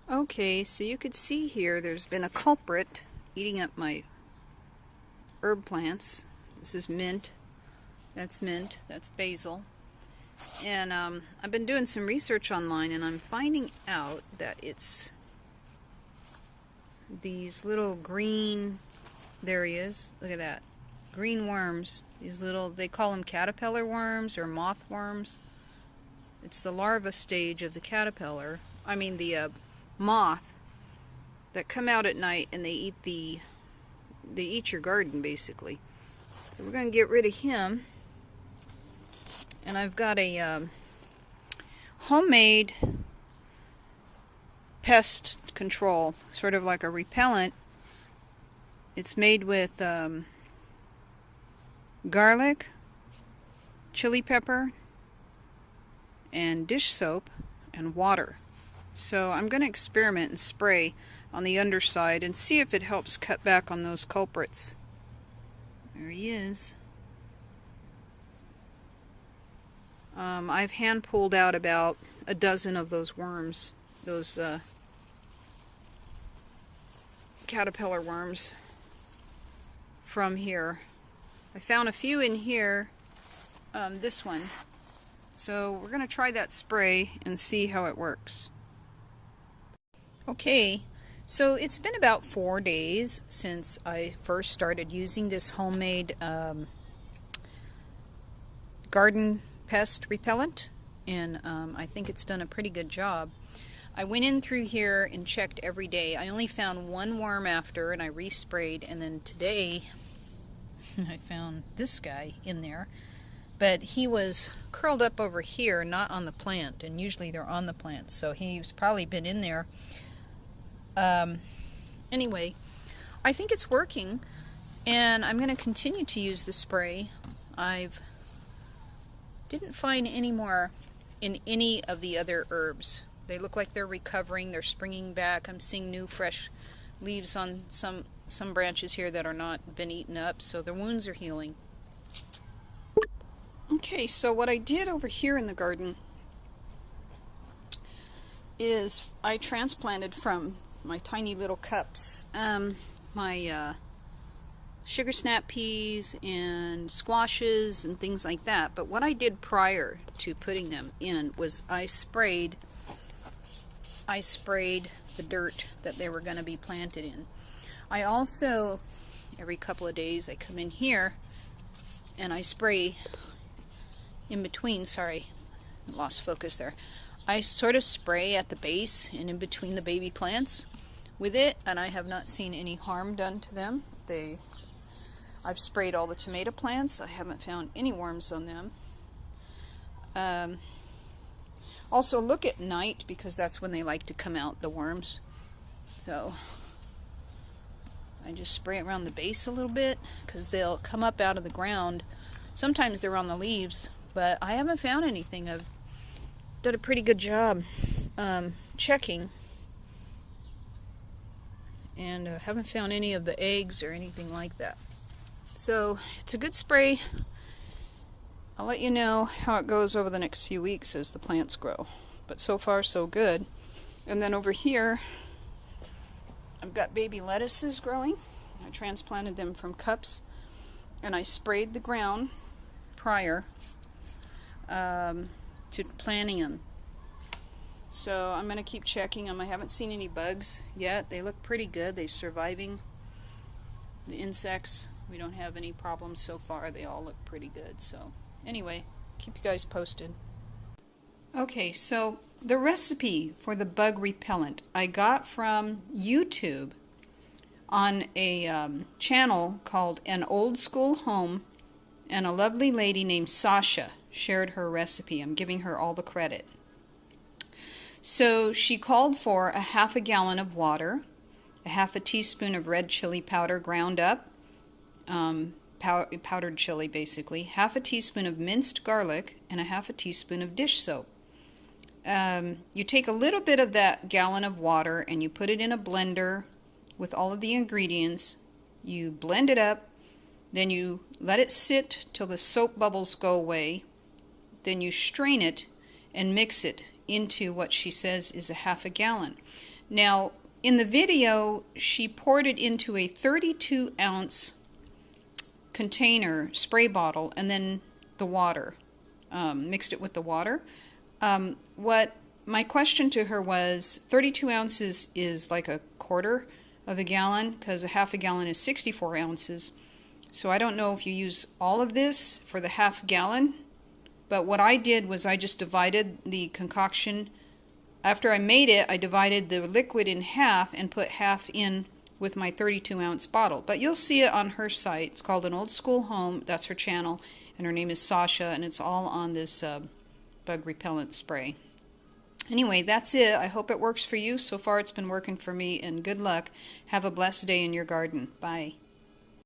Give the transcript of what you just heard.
Okay, so you could see here there's been a culprit eating up my herb plants. This is mint, that's basil. And I've been doing some research online and I'm finding out that it's these little green, there he is, look at that, green worms. These little, they call them caterpillar worms or moth worms. It's the larva stage of the caterpillar, the moth, that come out at night and they eat your garden basically. So we're going to get rid of him. And I've got a homemade pest control, sort of like a repellent. It's made with garlic, chili pepper, and dish soap and water. So I'm going to experiment and spray on the underside and see if it helps cut back on those culprits. There he is. I've hand pulled out about a dozen of those worms, those caterpillar worms from here. I found a few in here, this one. So we're going to try that spray and see how it works. Okay, so it's been about 4 days since I first started using this homemade garden pest repellent, and I think it's done a pretty good job. I went in through here and checked every day. I only found one worm after, and I resprayed, and then today I found this guy in there, but he was curled up over here, not on the plant, and usually they're on the plant, so he's probably been in there. Anyway, I think it's working, and I'm going to continue to use the spray. Didn't find any more in any of the other herbs. They look like they're recovering, they're springing back. I'm seeing new fresh leaves on some branches here that are not been eaten up, so their wounds are healing. Okay, so what I did over here in the garden is I transplanted from my tiny little cups my sugar snap peas and squashes and things like that. But what I did prior to putting them in was I sprayed the dirt that they were going to be planted in. I also, every couple of days, I come in here and I spray in between, sorry, lost focus there. I sort of spray at the base and in between the baby plants with it, and I have not seen any harm done to them. I've sprayed all the tomato plants. I haven't found any worms on them. Also look at night, because that's when they like to come out, the worms. So I just spray it around the base a little bit, because they'll come up out of the ground. Sometimes they're on the leaves, but I haven't found anything. I've done a pretty good job checking, and haven't found any of the eggs or anything like that. So it's a good spray. I'll let you know how it goes over the next few weeks as the plants grow. But so far so good. And then over here I've got baby lettuces growing. I transplanted them from cups, and I sprayed the ground prior to planting them. So I'm going to keep checking them. I haven't seen any bugs yet. They look pretty good. They're surviving the insects. We don't have any problems so far. They all look pretty good. So anyway, keep you guys posted. Okay, so the recipe for the bug repellent I got from YouTube on a channel called An Old School Home, and a lovely lady named Sasha shared her recipe. I'm giving her all the credit. So she called for a half a gallon of water, a half a teaspoon of red chili powder ground up, powdered chili basically, half a teaspoon of minced garlic, and a half a teaspoon of dish soap. You take a little bit of that gallon of water and you put it in a blender with all of the ingredients. You blend it up, then you let it sit till the soap bubbles go away. Then you strain it and mix it into what she says is a half a gallon. Now, in the video, she poured it into a 32-ounce container, spray bottle, and then the water, mixed it with the water. What my question to her was, 32 ounces is like a quarter of a gallon, because a half a gallon is 64 ounces. So I don't know if you use all of this for the half gallon, but what I did was I just divided the concoction. After I made it, I divided the liquid in half and put half in with my 32-ounce bottle. But you'll see it on her site. It's called An Old School Home. That's her channel, and her name is Sasha, and it's all on this bug repellent spray. Anyway, that's it. I hope it works for you. So far it's been working for me, and good luck. Have a blessed day in your garden. Bye.